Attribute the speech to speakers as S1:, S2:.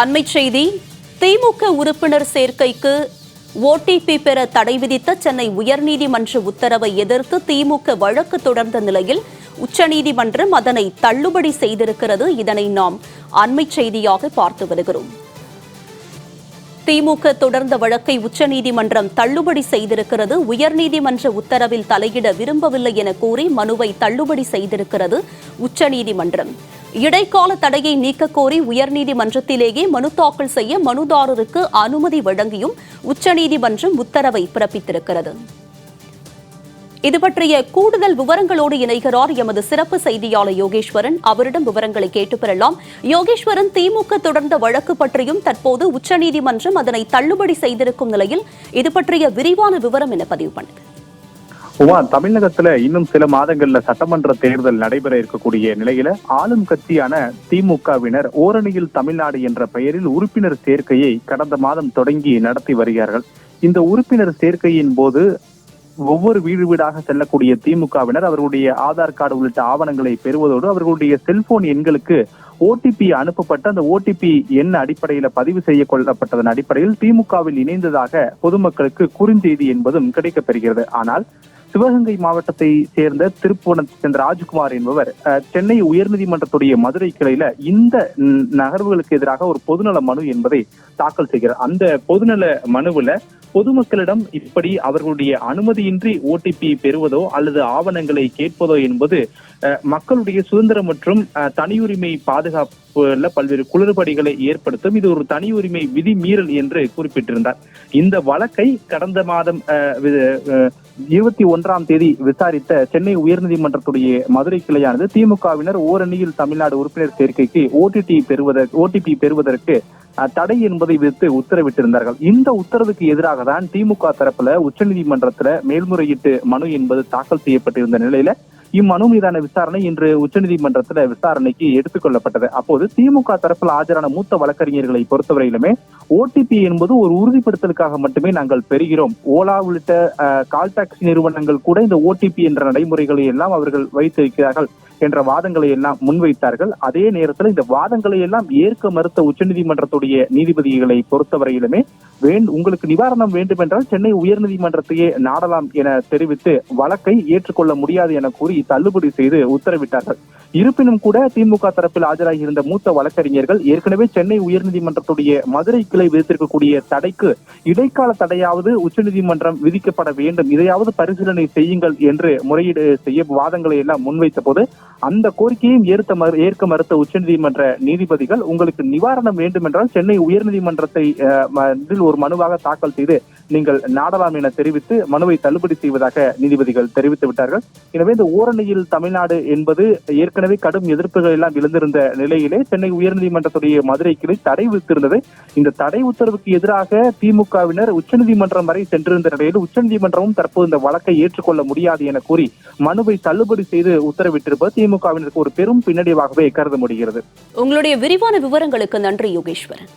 S1: அண்மைச் செய்தி. திமுக உறுப்பினர் சேர்க்கைக்கு ஓடிபி பெற தடை விதித்த சென்னை உயர்நீதிமன்ற உத்தரவை எதிர்த்து திமுக வழக்கு தொடர்ந்த நிலையில் உச்சநீதிமன்றம் அதனை தள்ளுபடி செய்திருக்கிறது. இதனை நாம் அண்மைச் செய்தியாக பார்த்து வருகிறோம். திமுக தொடர்ந்த வழக்கை உச்சநீதிமன்றம் தள்ளுபடி செய்திருக்கிறது. உயர்நீதிமன்ற உத்தரவில் தலையிட விரும்பவில்லை என கூறி மனுவை தள்ளுபடி செய்திருக்கிறது உச்சநீதிமன்றம். இடைக்கால தடையை நீக்க கோரி உயர்நீதிமன்றத்திலேயே மனு தாக்கல் செய்ய மனுதாரருக்கு அனுமதி வழங்கியும் உச்சநீதிமன்றம் உத்தரவை பிறப்பித்திருக்கிறது. இது பற்றிய கூடுதல் விவரங்களோடு இணைகிறார் எமது சிறப்பு செய்தியாளர் யோகேஸ்வரன். அவரிடம் விவரங்களை கேட்டு பெறலாம். யோகேஸ்வரன், திமுக தொடர்ந்த வழக்கு பற்றியும் தற்போது உச்சநீதிமன்றம் அதனை தள்ளுபடி செய்திருக்கும் நிலையில் இது பற்றிய விரிவான விவரம் என பதிவு பண்ணுங்க.
S2: தமிழகத்துல இன்னும் சில மாதங்கள்ல சட்டமன்ற தேர்தல் நடைபெற இருக்கக்கூடிய நிலையில ஆளும் கட்சியான திமுகவினர் ஓரணியில் தமிழ்நாடு என்ற பெயரில் உறுப்பினர் சேர்க்கையை கடந்த மாதம் தொடங்கி நடத்தி வருகிறார்கள். இந்த உறுப்பினர் சேர்க்கையின் போது ஒவ்வொரு வீடு வீடாக செல்லக்கூடிய திமுகவினர் அவர்களுடைய ஆதார் கார்டு உள்ளிட்ட ஆவணங்களை பெறுவதோடு அவர்களுடைய செல்போன் எண்களுக்கு ஓடிபி அனுப்பப்பட்ட அந்த ஓடிபி எண் அடிப்படையில பதிவு செய்ய கொள்ளப்பட்டதன் அடிப்படையில் திமுகவில் இணைந்ததாக பொதுமக்களுக்கு குறுஞ்செய்தி என்பதும் கிடைக்கப்பெறுகிறது. ஆனால் சிவகங்கை மாவட்டத்தை சேர்ந்த திருப்புவனத்தை சேர்ந்த ராஜ்குமார் என்பவர் சென்னை உயர்நீதிமன்றத்துடைய மதுரை கிளையில இந்த நகர்வுகளுக்கு எதிராக ஒரு பொதுநல மனு என்பதை தாக்கல் செய்கிறார். அந்த பொதுநல மனுவுல பொதுமக்களிடம் இப்படி அவர்களுடைய அனுமதியின்றி ஓடிபி பெறுவதோ அல்லது ஆவணங்களை கேட்பதோ என்பது மக்களுடைய சுதந்திரம் மற்றும் தனியுரிமை பாதுகாப்புல பல்வேறு குளறுபடிகளை ஏற்படுத்தும். இது ஒரு தனியுரிமை விதி மீறல் என்று குறிப்பிட்டிருந்தார். இந்த வழக்கை கடந்த மாதம் 21 விசாரித்த சென்னை உயர்நீதிமன்றத்துடைய மதுரை கிளையானது திமுகவினர் ஓரணியில் தமிழ்நாடு உறுப்பினர் சேர்க்கைக்கு ஓடிபி பெறுவதற்கு தடை என்பதை விதித்து உத்தரவிட்டிருந்தார்கள். இந்த உத்தரவுக்கு எதிராக தான் திமுக தரப்புல உச்சநீதிமன்றத்துல மேல்முறையீட்டு மனு என்பது தாக்கல் செய்யப்பட்டிருந்த நிலையில இம்மனு மீதான விசாரணை இன்று உச்சநீதிமன்றத்துல விசாரணைக்கு எடுத்துக் கொள்ளப்பட்டது. அப்போது திமுக தரப்பில் ஆஜரான மூத்த வழக்கறிஞர்களை பொறுத்தவரையிலுமே ஓடிபி என்பது ஒரு உறுதிப்படுத்தலுக்காக மட்டுமே நாங்கள் பெறுகிறோம். ஓலா உள்ளிட்ட கால் டாக்ஸி நிறுவனங்கள் கூட இந்த ஓடிபி என்ற நடைமுறைகளை எல்லாம் அவர்கள் வைத்திருக்கிறார்கள் என்ற வாதங்களை எல்லாம் முன்வைத்தார்கள். அதே நேரத்தில் இந்த வாதங்களை எல்லாம் ஏற்க மறுத்த உச்சநீதிமன்றத்துடைய நீதிபதிகளை பொறுத்தவரையிலுமே உங்களுக்கு நிவாரணம் வேண்டும் என்றால் சென்னை உயர்நீதிமன்றத்தையே நாடலாம் என தெரிவித்து வழக்கை ஏற்றுக்கொள்ள முடியாது என கூறி தள்ளுபடி செய்து உத்தரவிட்டார்கள். இருப்பினும் கூட திமுக தரப்பில் ஆஜராகி இருந்த மூத்த வழக்கறிஞர்கள் ஏற்கனவே சென்னை உயர்நீதிமன்றத்துடைய மதுரை கிளை விதித்திருக்கக்கூடிய தடைக்கு இடைக்கால தடையாவது உச்சநீதிமன்றம் விதிக்கப்பட வேண்டும், இதையாவது பரிசீலனை செய்யுங்கள் என்று முறையீடு செய்ய வாதங்களை எல்லாம் முன்வைத்த போது அந்த கோரிக்கையும் ஏற்க மறுத்த உச்சநீதிமன்ற நீதிபதிகள் உங்களுக்கு நிவாரணம் வேண்டும் என்றால் சென்னை உயர்நீதிமன்றத்தை ஒரு மனுவாக தாக்கல் செய்து நீங்கள் நாடலாம் என தெரிவித்து மனுவை தள்ளுபடி செய்வதாக நீதிபதிகள் தெரிவித்து விட்டார்கள். எனவே இந்த ஓரணியில் தமிழ்நாடு என்பது ஏற்கனவே கடும் எதிர்ப்புகள் எல்லாம் எழுந்திருந்த நிலையிலே சென்னை உயர்நீதிமன்றத்துடைய மதுரை கிளை தடை விதித்திருந்தது. இந்த தடை உத்தரவுக்கு எதிராக திமுகவினர் உச்சநீதிமன்றம் வரை சென்றிருந்த நிலையில் உச்சநீதிமன்றமும் தற்போது இந்த வழக்கை ஏற்றுக்கொள்ள முடியாது என கூறி மனுவை தள்ளுபடி செய்து உத்தரவிட்டிருப்பது திமுகவினருக்கு ஒரு பெரும் பின்னடைவாகவே கருத முடிகிறது.
S1: உங்களுடைய விரிவான விவரங்களுக்கு நன்றி யோகேஸ்வரன்.